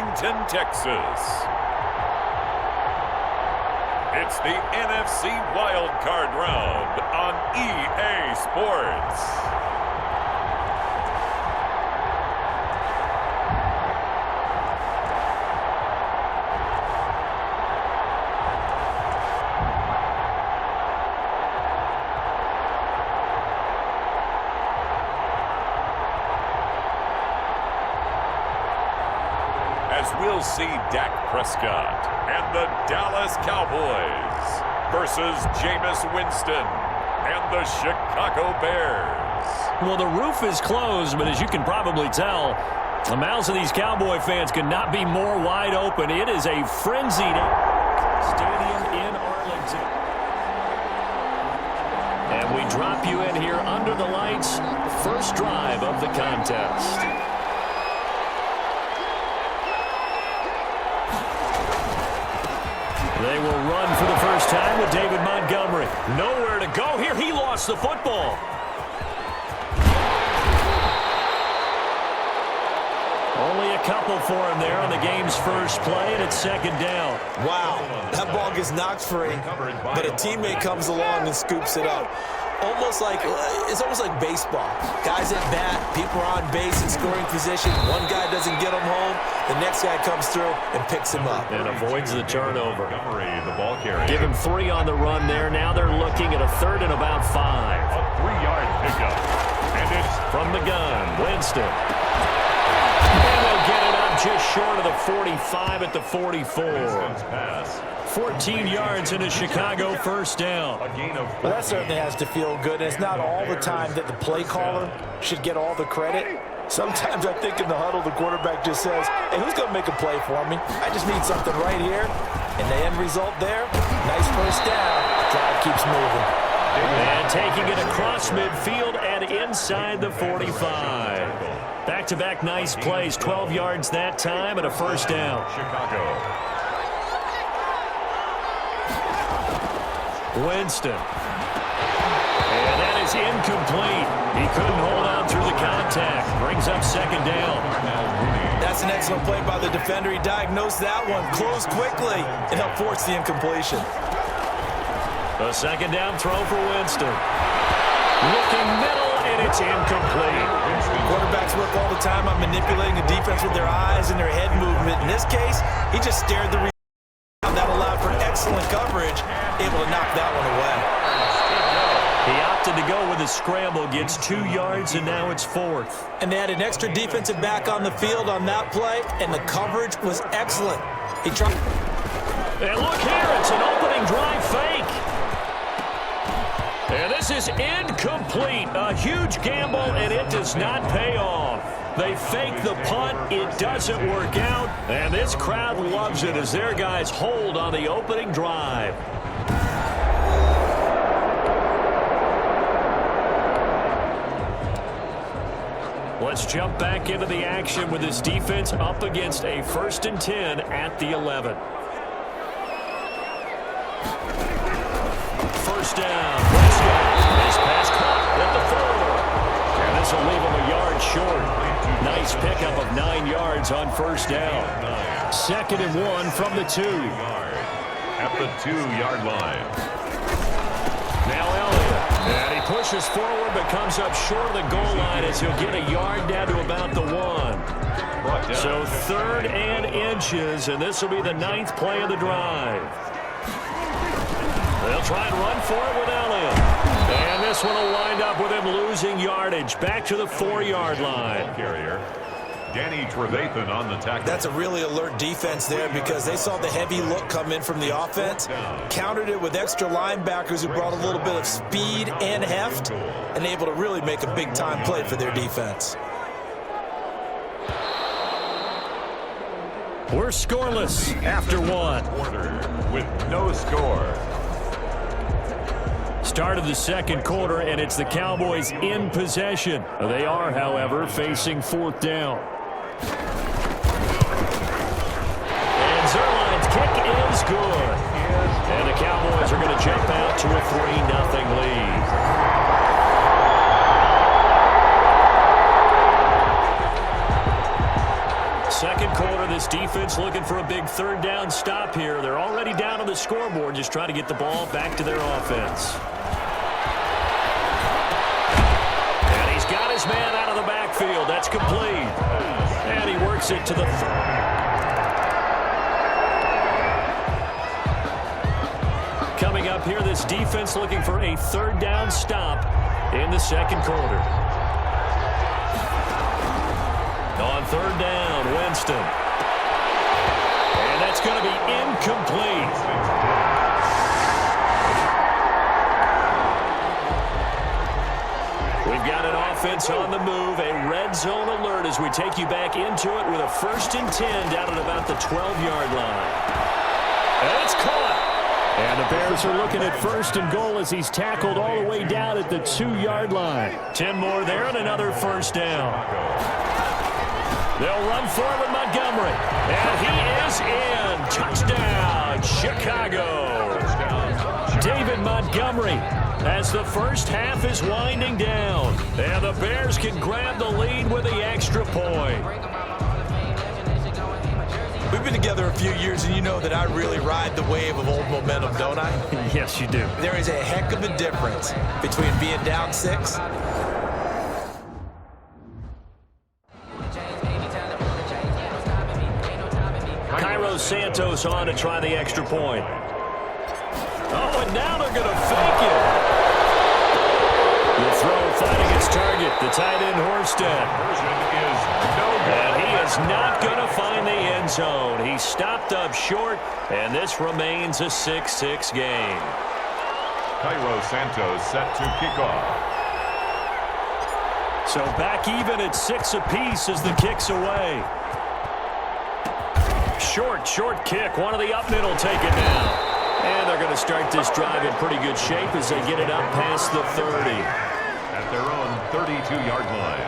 Arlington, Texas. It's the NFC Wild Card Round on EA Sports. As we'll see Dak Prescott and the Dallas Cowboys versus Jameis Winston and the Chicago Bears. Well, the roof is closed, but as you can probably tell, the mouths of these Cowboy fans could not be more wide open. It is a frenzied stadium in Arlington. And we drop you in here under the lights. First drive of the contest. They will run for the first time with David Montgomery. Nowhere to go here. He lost the football. Only a couple for him there on the game's first play, and it's second down. Wow, that ball gets knocked free, but a teammate comes along and scoops it up. It's almost like baseball. Guys at bat, people are on base in scoring position. One guy doesn't get him home, the next guy comes through and picks him up. And avoids the turnover. Give him 3 on the run there. Now they're looking at a third and about 5. A 3-yard pickup. And it's from the gun, Winston. And they'll get it up just short of the 45 at the 44. 14 yards in a Chicago first down. Well, that certainly has to feel good. And it's not all the time that the play caller should get all the credit. Sometimes I think in the huddle, the quarterback just says, hey, who's going to make a play for me? I just need something right here. And the end result there, nice first down. Drive keeps moving. And taking it across midfield and inside the 45. Back-to-back nice plays, 12 yards that time and a first down. Chicago. Winston. And that is incomplete. He couldn't hold on through the contact. Brings up second down. That's an excellent play by the defender. He diagnosed that one, closed quickly, and helped force the incompletion. A second down throw for Winston. Looking middle, and it's incomplete. Quarterbacks work all the time on manipulating the defense with their eyes and their head movement. In this case, he just stared the that allowed for excellent coverage, able to knock that one away. He opted to go with a scramble, gets 2 yards, and now it's 4th. And they had an extra defensive back on the field on that play, and the coverage was excellent. He tried. And look here, it's an opening drive fake. And this is incomplete. A huge gamble, and it does not pay off. They fake the punt. It doesn't work out. And this crowd loves it as their guys hold on the opening drive. Let's jump back into the action with this defense up against a 1st and 10 at the 11. First down. This pass caught at the 4. And this will leave him a yard short. Nice pickup of 9 yards on first down. 2nd and 1 from the 2. At the 2-yard line. Now Elliott. And he pushes forward but comes up short of the goal line as he'll get a yard down to about the 1. So 3rd and inches, and this will be the 9th play of the drive. They'll try and run for it with Elliott. And this one will wind up with him losing yardage back to the 4-yard line. Carrier, Danny Trevathan on the tackle. That's a really alert defense there because they saw the heavy look come in from the offense, countered it with extra linebackers who brought a little bit of speed and heft, and able to really make a big-time play for their defense. We're scoreless after 1. Quarter with no score. Start of the 2nd quarter, and it's the Cowboys in possession. They are, however, facing 4th down. And Zerline's kick is good. And the Cowboys are going to jump out to a 3-0 lead. Second quarter, this defense looking for a big third down stop here. They're already down on the scoreboard, just trying to get the ball back to their offense. And he's got his man out of the backfield. That's complete. And he works it to the Coming up here, this defense looking for a third down stop in the second quarter. On third down, Winston. And that's going to be incomplete. We've got an offense on the move, a red zone alert as we take you back into it with a 1st and 10 down at about the 12-yard line. And it's caught. And the Bears are looking at 1st and goal as he's tackled all the way down at the 2-yard line. 10 more there and another 1st down. They'll run forward with Montgomery. And he is in. Touchdown, Chicago. David Montgomery as the first half is winding down. And the Bears can grab the lead with the extra point. We've been together a few years, and you know that I really ride the wave of old momentum, don't I? Yes, you do. There is a heck of a difference between being down 6 Santos on to try the extra point. Oh, and now they're going to fake it. The throw finding its target, the tight end Horsted. And he is not going to find the end zone. He stopped up short, and this remains a 6-6 game. Cairo Santos set to kick off. So back even at 6 apiece as the kick's away. Short kick. One of the up middle take it now. And they're going to start this drive in pretty good shape as they get it up past the 30. At their own 32-yard line.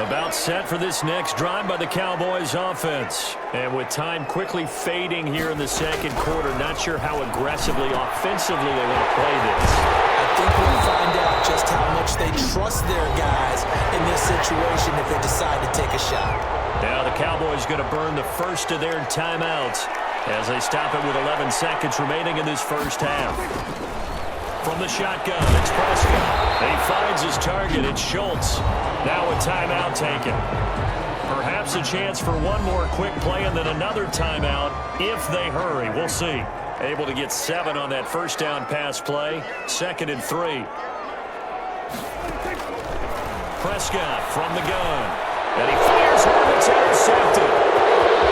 About set for this next drive by the Cowboys offense. And with time quickly fading here in the second quarter, not sure how aggressively, offensively they want to play this. I think we'll find out just how much they trust their guys in this situation if they decide to take a shot. Now the Cowboys going to burn the first of their timeouts as they stop it with 11 seconds remaining in this first half. From the shotgun, it's Prescott. And he finds his target. It's Schultz. Now a timeout taken. Perhaps a chance for one more quick play and then another timeout if they hurry. We'll see. Able to get 7 on that first down pass play. 2nd and 3. Prescott from the gun. And he fires one that's intercepted.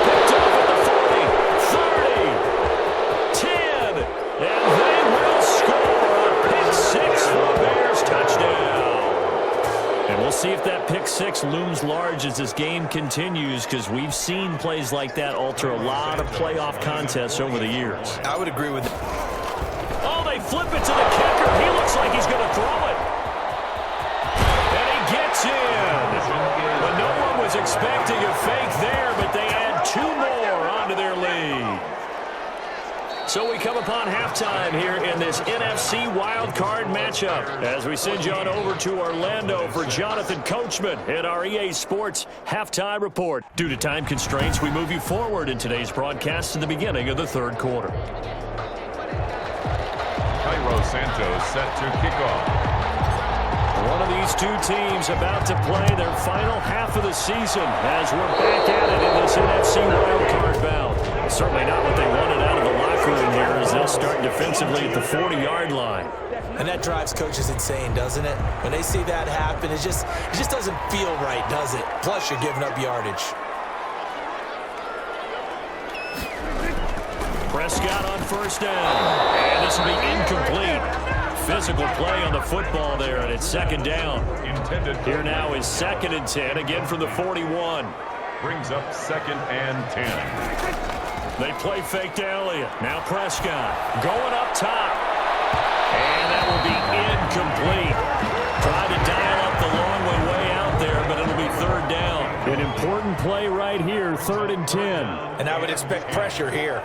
Picked up at the 40, 30, 10. And they will score a pick 6 for the Bears touchdown. And we'll see if that pick 6 looms large as this game continues, because we've seen plays like that alter a lot of playoff contests over the years. I would agree with that. Oh, they flip it to the kicker. He looks like he's going to throw it. And he gets in. But no one was expecting a fake there, but they add 2 more onto their lead. So we come upon halftime here in this NFC wildcard matchup as we send you on over to Orlando for Jonathan Coachman in our EA Sports Halftime Report. Due to time constraints, we move you forward in today's broadcast to the beginning of the third quarter. Cairo Santos set to kick off. One of these two teams about to play their final half of the season as we're back at it in this NFC wildcard bout. Certainly not what they wanted out of the locker room here as they'll start defensively at the 40-yard line. And that drives coaches insane, doesn't it? When they see that happen, it just doesn't feel right, does it? Plus, you're giving up yardage. Prescott on first down. And this will be incomplete. Physical play on the football there, and it's 2nd down. Here now is 2nd and 10, again from the 41. Brings up 2nd and 10. They play fake to Elliott. Now Prescott going up top. And that will be incomplete. Tried to dial up the long one way out there, but it'll be 3rd down. An important play right here, 3rd and 10. And I would expect pressure here.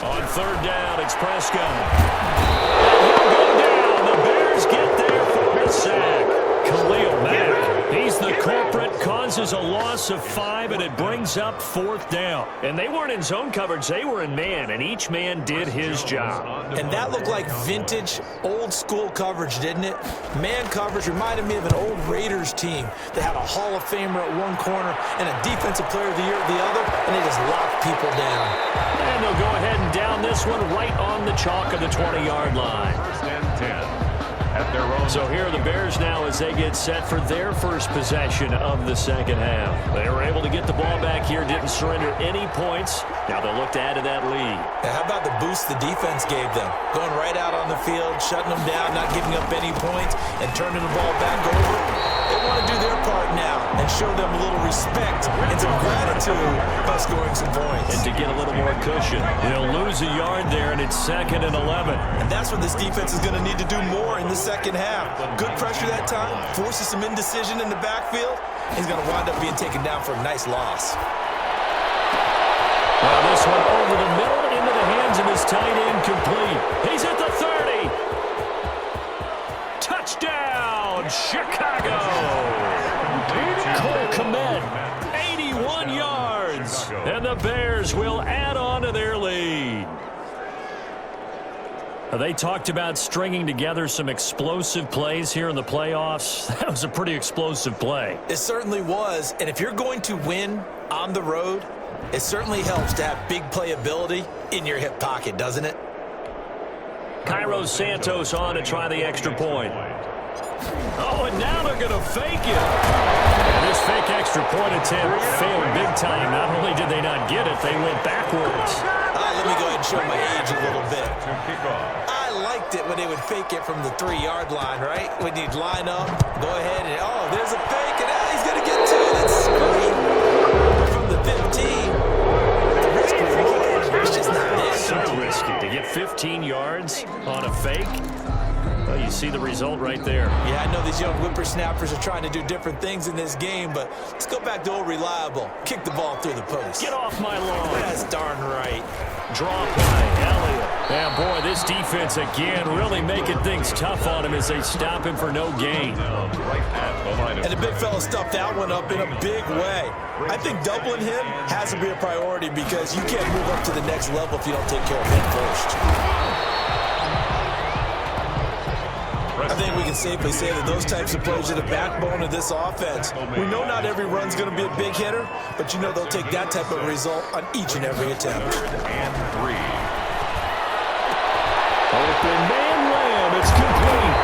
On 3rd down, it's Prescott. And he'll go down. The Bears get there for a sack. Khalil Mack He's the culprit, causes a loss of 5, and it brings up 4th down. And they weren't in zone coverage, they were in man, and each man did his job. And that looked like vintage, old-school coverage, didn't it? Man coverage reminded me of an old Raiders team that had a Hall of Famer at one corner and a Defensive Player of the Year at the other, and they just locked people down. And they'll go ahead and down this one right on the chalk of the 20-yard line. 1st and 10. At their own. So here are the Bears now as they get set for their first possession of the second half. They were able to get the ball back here, didn't surrender any points. Now they'll look to add to that lead. Now how about the boost the defense gave them? Going right out on the field, shutting them down, not giving up any points, and turning the ball back over. They want to do their part now and show them a little respect and some gratitude by scoring some points. And to get a little more cushion. They'll lose a yard there, and it's 2nd and 11. And that's what this defense is going to need to do more in the second half. Good pressure that time, forces some indecision in the backfield. He's going to wind up being taken down for a nice loss. Well, this one over the middle into the hands of his tight end complete. He's at the 30. Touchdown, Chicago. Cole Kmet, 81 yards. And the Bears will add on to their lead. They talked about stringing together some explosive plays here in the playoffs. That was a pretty explosive play. It certainly was. And if you're going to win on the road, it certainly helps to have big playability in your hip pocket, doesn't it? Cairo Santos on to try the extra point. Oh, and now they're going to fake it. And this fake extra point attempt failed big time. Not only did they not get it, they went backwards. Let me go ahead and show my age a little bit. I liked it when they would fake it from the 3-yard line, right? When you'd line up, go ahead and, oh, there's a fake, and now he's going to get 2. That's screen from the 15. The risk was just not there. So risky to get 15 yards on a fake. Well, you see the result right there. Yeah, I know these young whippersnappers are trying to do different things in this game, but let's go back to old reliable. Kick the ball through the post. Get off my lawn. That's darn right. Drop by Elliott. And boy, this defense again really making things tough on him as they stop him for no gain. And the big fella stuffed that one up in a big way. I think doubling him has to be a priority because you can't move up to the next level if you don't take care of him first. I think we can safely say that those types of plays are the backbone of this offense. We know not every run's going to be a big hitter, but you know they'll take that type of result on each and every attempt. 3rd and 3. Open man Lamb, it's complete.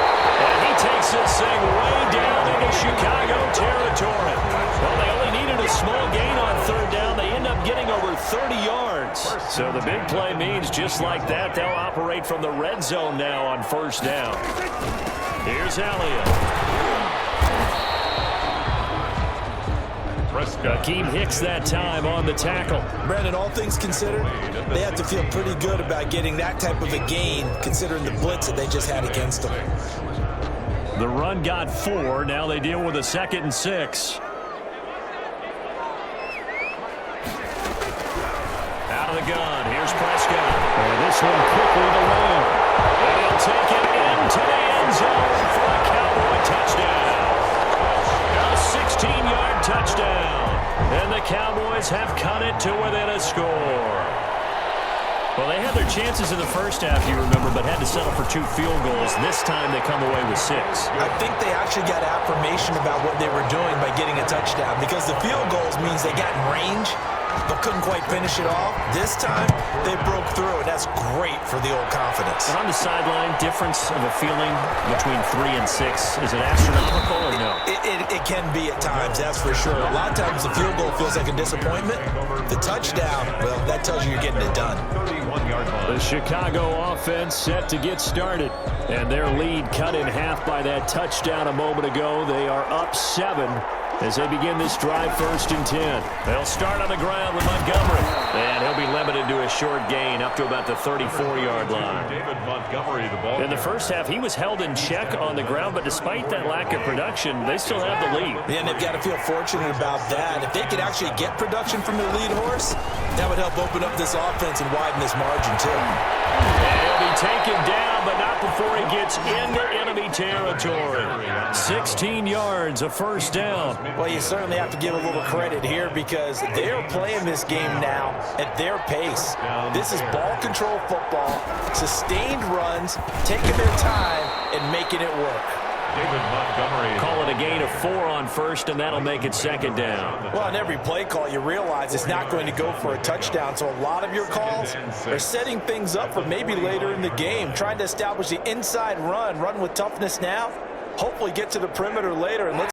And he takes this thing way down into Chicago territory. Well, they only needed a small gain on 3rd down. They end up getting over 30 yards. So the big play means just like that, they'll operate from the red zone now on 1st down. Here's Elliott. Akeem Hicks that time on the tackle. Brandon, all things considered, they have to feel pretty good about getting that type of a gain considering the blitz that they just had against them. The run got 4. Now they deal with a 2nd and 6. Out of the gun. Here's Prescott. And this one quickly to Lamb. And he'll take it into the end zone for a Cowboy touchdown. A 16-yard touchdown. And the Cowboys have cut it to within a score. Well, they had their chances in the first half, you remember, but had to settle for 2 field goals. This time they come away with 6. I think they actually got affirmation about what they were doing by getting a touchdown because the field goals means they got in range but couldn't quite finish it off. This time, they broke through, and that's great for the old confidence. And on the sideline, difference of a feeling between 3 and 6, is it astronomical or no? It can be at times, that's for sure. A lot of times the field goal feels like a disappointment. The touchdown, well, that tells you you're getting it done. The Chicago offense set to get started, and their lead cut in half by that touchdown a moment ago. They are up 7 as they begin this drive 1st and 10. They'll start on the ground with Montgomery, and he'll be limited to a short gain up to about the 34-yard line. David Montgomery, the ball. In the first half, he was held in check on the ground, but despite that lack of production, they still have the lead. Yeah, and they've got to feel fortunate about that. If they could actually get production from their lead horse, that would help open up this offense and widen this margin, too. And he'll be taken down, but not before he gets into enemy territory. 16 yards, a first down. Well, you certainly have to give a little credit here because they're playing this game now at their pace. This is ball control football, sustained runs, taking their time and making it work. Call it a gain of 4 on first, and that'll make it second down. Well, on every play call, you realize it's not going to go for a touchdown, so a lot of your calls are setting things up for maybe later in the game, trying to establish the inside run with toughness now, hopefully get to the perimeter later, and let's